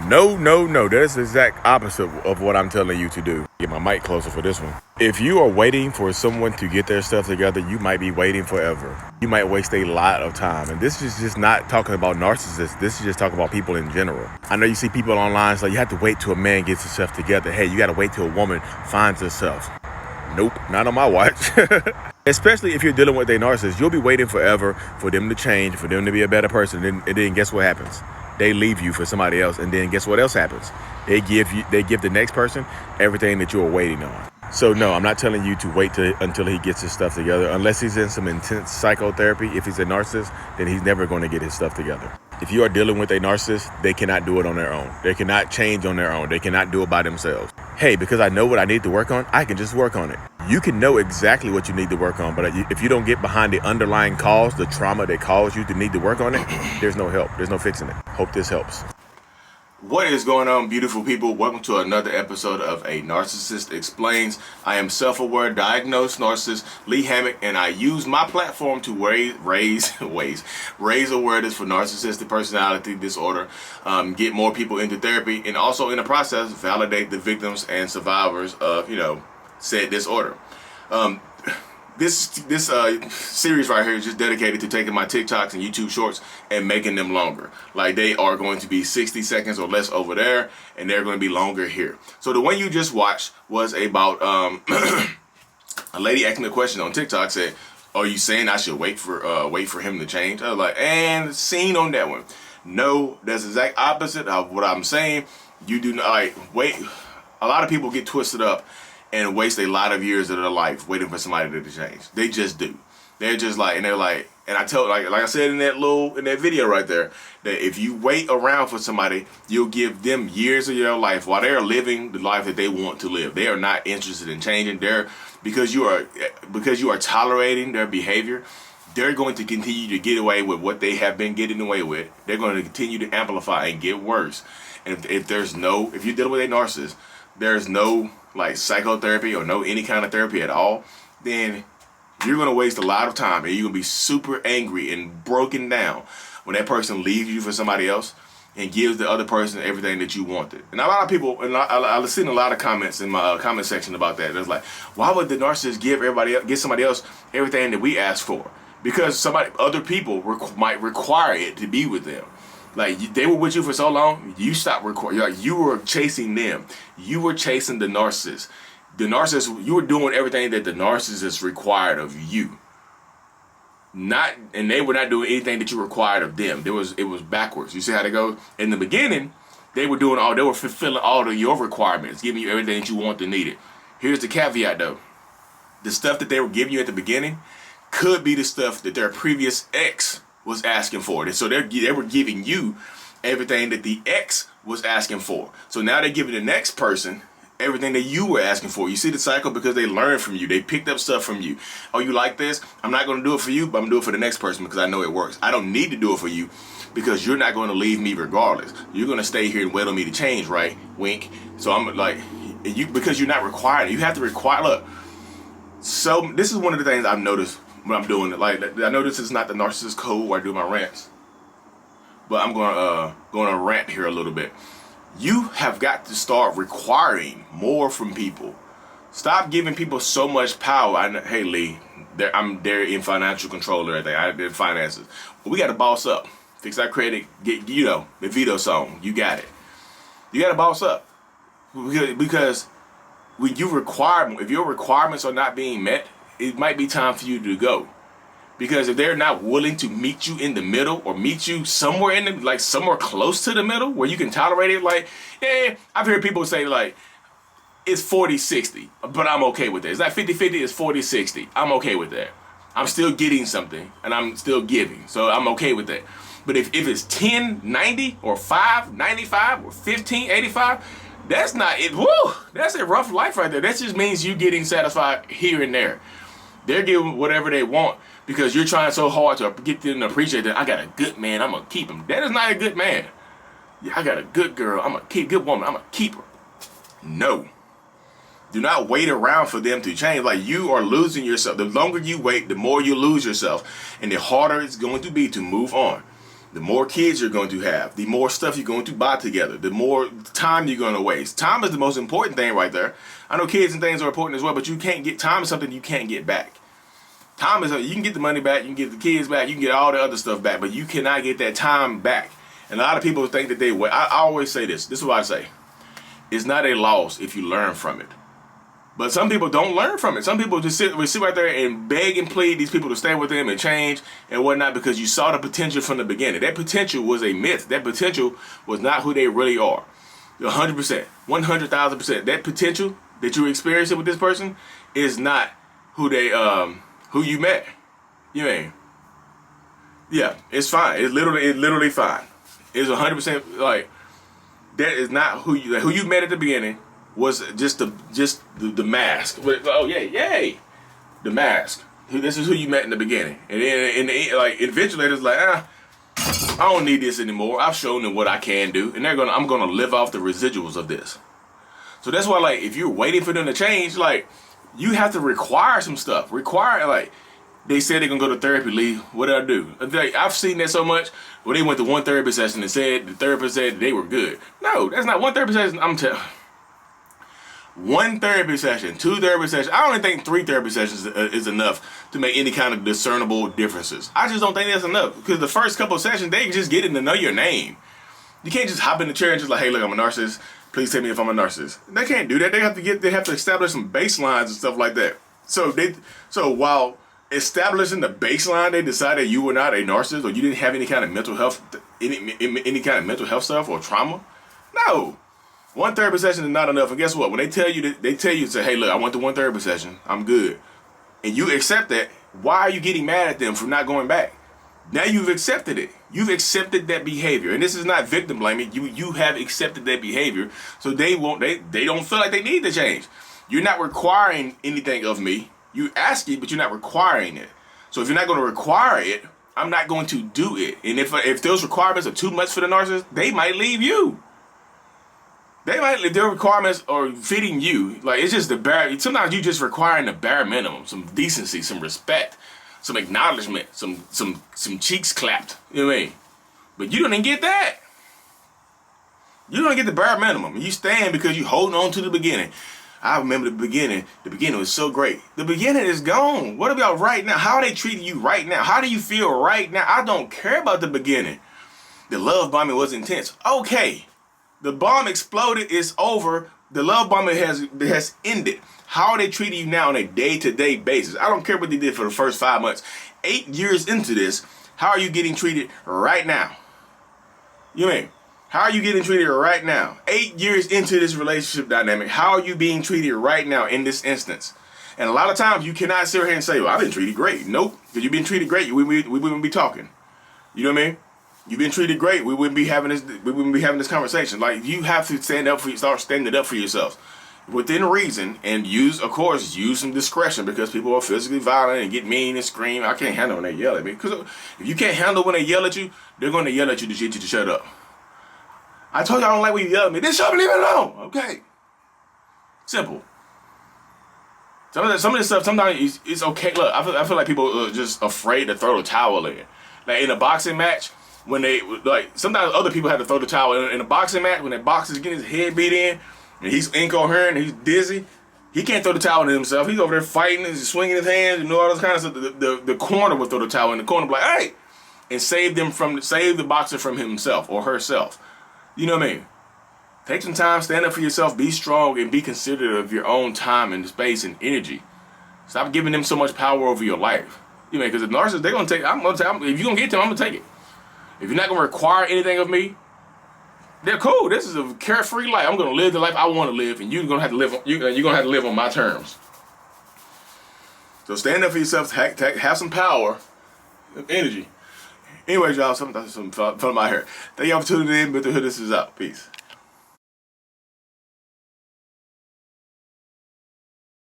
No. That's the exact opposite of what I'm telling you to do. Get my mic closer for this one. If you are waiting for someone to get their stuff together, you might be waiting forever. You might waste a lot of time. And this is just not talking about narcissists. This is just talking about people in general. I know you see people online say you have to wait till a man gets himself together. Hey, you got to wait till a woman finds herself. Nope, not on my watch. Especially if you're dealing with a narcissist, you'll be waiting forever for them to change, for them to be a better person. And then guess what happens? They leave you for somebody else, and then guess what else happens? They give the next person everything that you were waiting on. So no, I'm not telling you to wait until he gets his stuff together, unless he's in some intense psychotherapy. If he's a narcissist, then he's never going to get his stuff together. If you are dealing with a narcissist, they cannot do it on their own. They cannot change on their own. They cannot do it by themselves. Hey, because I know what I need to work on, I can just work on it. You can know exactly what you need to work on, but if you don't get behind the underlying cause, the trauma that caused you to need to work on it, there's no help. There's no fixing it. Hope this helps. What is going on, beautiful people? Welcome to another episode of A Narcissist Explains. I am self-aware, diagnosed narcissist Lee Hammock, and I use my platform to raise awareness for narcissistic personality disorder, get more people into therapy, and also in the process validate the victims and survivors of said disorder. This series right here is just dedicated to taking my TikToks and YouTube shorts and making them longer. Like, they are going to be 60 seconds or less over there, and they're going to be longer here. So the one you just watched was about a lady asking a question on TikTok, said, "Are you saying I should wait for him to change?" I was like, and scene on that one. No, that's the exact opposite of what I'm saying. You do not wait. A lot of people get twisted up and waste a lot of years of their life waiting for somebody to change. They just do. They're just and I tell, like I said in that video right there, that if you wait around for somebody, you'll give them years of your life while they're living the life that they want to live. They are not interested in changing. Because you are tolerating their behavior, they're going to continue to get away with what they have been getting away with. They're going to continue to amplify and get worse. And if you're dealing with a narcissist, there's no psychotherapy or no any kind of therapy at all, then you're going to waste a lot of time, and you're going to be super angry and broken down when that person leaves you for somebody else and gives the other person everything that you wanted. And a lot of people, and I've seen a lot of comments in my comment section about that. It's like, why would the narcissist give somebody else everything that we asked for? Because other people might require it to be with them. Like, they were with you for so long, you stopped recording. You were chasing them. You were chasing the narcissist. The narcissist, you were doing everything that the narcissist required of you. And they were not doing anything that you required of them. It was backwards. You see how they go? In the beginning, they were fulfilling all of your requirements, giving you everything that you want and needed. Here's the caveat though. The stuff that they were giving you at the beginning could be the stuff that their previous ex was asking for. And so they were giving you everything that the ex was asking for. So now they're giving the next person everything that you were asking for. You see the cycle? Because they learned from you. They picked up stuff from you. Oh, you like this? I'm not going to do it for you, but I'm going to do it for the next person because I know it works. I don't need to do it for you because you're not going to leave me regardless. You're going to stay here and wait on me to change, right? Wink. So I'm because you're not required. You have to require. Look. So this is one of the things I've noticed when I'm doing it. I know this is not the narcissist code where I do my rants, but I'm going to rant here a little bit. You have got to start requiring more from people. Stop giving people so much power. Hey Lee, they're in financial control of everything. I did finances. But we got to boss up. Fix our credit. Get the Vito song. You got it. You got to boss up because when if your requirements are not being met, it might be time for you to go. Because if they're not willing to meet you in the middle or meet you somewhere somewhere close to the middle where you can tolerate it, I've heard people say it's 40-60, but I'm okay with that. It's not 50-50, it's 40-60. I'm okay with that. I'm still getting something and I'm still giving. So I'm okay with that. But if it's 10-90 or 5-95 or 15-85, that's not it. Woo! That's a rough life right there. That just means you getting satisfied here and there. They're giving whatever they want because you're trying so hard to get them to appreciate that I got a good man, I'm going to keep him. That is not a good man. Yeah, I got a good girl, I'm going to keep good woman, I'm going to keep her. No. Do not wait around for them to change. You are losing yourself. The longer you wait, the more you lose yourself. And the harder it's going to be to move on. the more kids you're going to have, the more stuff you're going to buy together, the more time you're going to waste. Time is the most important thing right there. I know kids and things are important as well, but time is something you can't get back. Time is, you can get the money back, you can get the kids back, you can get all the other stuff back, but you cannot get that time back. And a lot of people think that I always say this is what I say. It's not a loss if you learn from it. But some people don't learn from it. Some people just sit right there and beg and plead these people to stay with them and change and whatnot because you saw the potential from the beginning. That potential was a myth. That potential was not who they really are. 100%, 100,000%. That potential that you're experiencing with this person is not who you met. You mean? Yeah, it's fine. It's literally fine. It's 100% like that is not who you met at the beginning. Was just the mask. Oh yeah, yay, the mask. This is who you met in the beginning, and then like eventually it's like, I don't need this anymore. I've shown them what I can do, and I'm gonna live off the residuals of this. So that's why, like, if you're waiting for them to change, like, you have to require some stuff. Like, they said they're gonna go to therapy. Lee, what did I do? I've seen that so much. Well, they went to one therapy session and said the therapist said they were good. No, that's not one therapy session. I'm telling. One therapy session, 2 therapy sessions. I don't think 3 therapy sessions is enough to make any kind of discernible differences. I just don't think that's enough because the first couple of sessions, they just getting to know your name. You can't just hop in the chair and just like, hey, look, I'm a narcissist. Please tell me if I'm a narcissist. They can't do that. They have to establish some baselines and stuff like that. So while establishing the baseline, they decided you were not a narcissist or you didn't have any kind of mental health, any kind of mental health stuff or trauma. No. One therapy session is not enough. And guess what? When they tell you, say, hey, look, I went to one therapy session. I'm good. And you accept that. Why are you getting mad at them for not going back? Now you've accepted it. You've accepted that behavior. And this is not victim blaming. You have accepted that behavior. So they don't feel like they need to change. You're not requiring anything of me. You ask it, but you're not requiring it. So if you're not going to require it, I'm not going to do it. And if those requirements are too much for the narcissist, they might leave you. If their requirements are fitting you, like it's just the bare. Sometimes you just requiring the bare minimum, some decency, some respect, some acknowledgement, some cheeks clapped. You know what I mean? But you don't even get that. You don't get the bare minimum. You stand because you holding on to the beginning. I remember the beginning. The beginning was so great. The beginning is gone. What about right now? How are they treating you right now? How do you feel right now? I don't care about the beginning. The love bombing was intense. Okay. The bomb exploded. It's over. The love bombing has ended. How are they treating you now on a day-to-day basis? I don't care what they did for the first 5 months. 8 years into this, how are you getting treated right now? You mean? How are you getting treated right now? 8 years into this relationship dynamic, how are you being treated right now in this instance? And a lot of times you cannot sit here and say, well, I've been treated great. Nope. Because you've been treated great, we wouldn't be talking. You know what I mean? You've been treated great. We wouldn't be having this conversation. Like, you have to start standing up for yourself within reason, and use some discretion, because people are physically violent and get mean and scream. I can't handle when they yell at me, because if you can't handle when they yell at you, they're going to yell at you to get you to shut up. I told you I don't like when you yell at me. Then shut up, leave it alone. Okay. Simple. Some of this stuff, sometimes it's okay. Look, I feel like people are just afraid to throw the towel in. Like in a boxing match, when they, like, sometimes other people have to throw the towel in a boxing match. When that boxer's getting his head beat in and he's incoherent and he's dizzy, he can't throw the towel in himself. He's over there fighting and swinging his hands and all this kind of stuff. The corner will throw the towel in the corner, be like, hey, and save the boxer from himself or herself. You know what I mean? Take some time, stand up for yourself, be strong, and be considerate of your own time and space and energy. Stop giving them so much power over your life. You know, because the narcissist, they're gonna take. If you're gonna get to them, I'm gonna take it. If you're not gonna require anything of me, they're cool. This is a carefree life. I'm gonna live the life I want to live, and you're gonna have to live. You're gonna have to live on my terms. So stand up for yourself. Have some power, energy. Anyways, y'all, some fun of my hair. Thank y'all for tuning in. But this is out. Peace.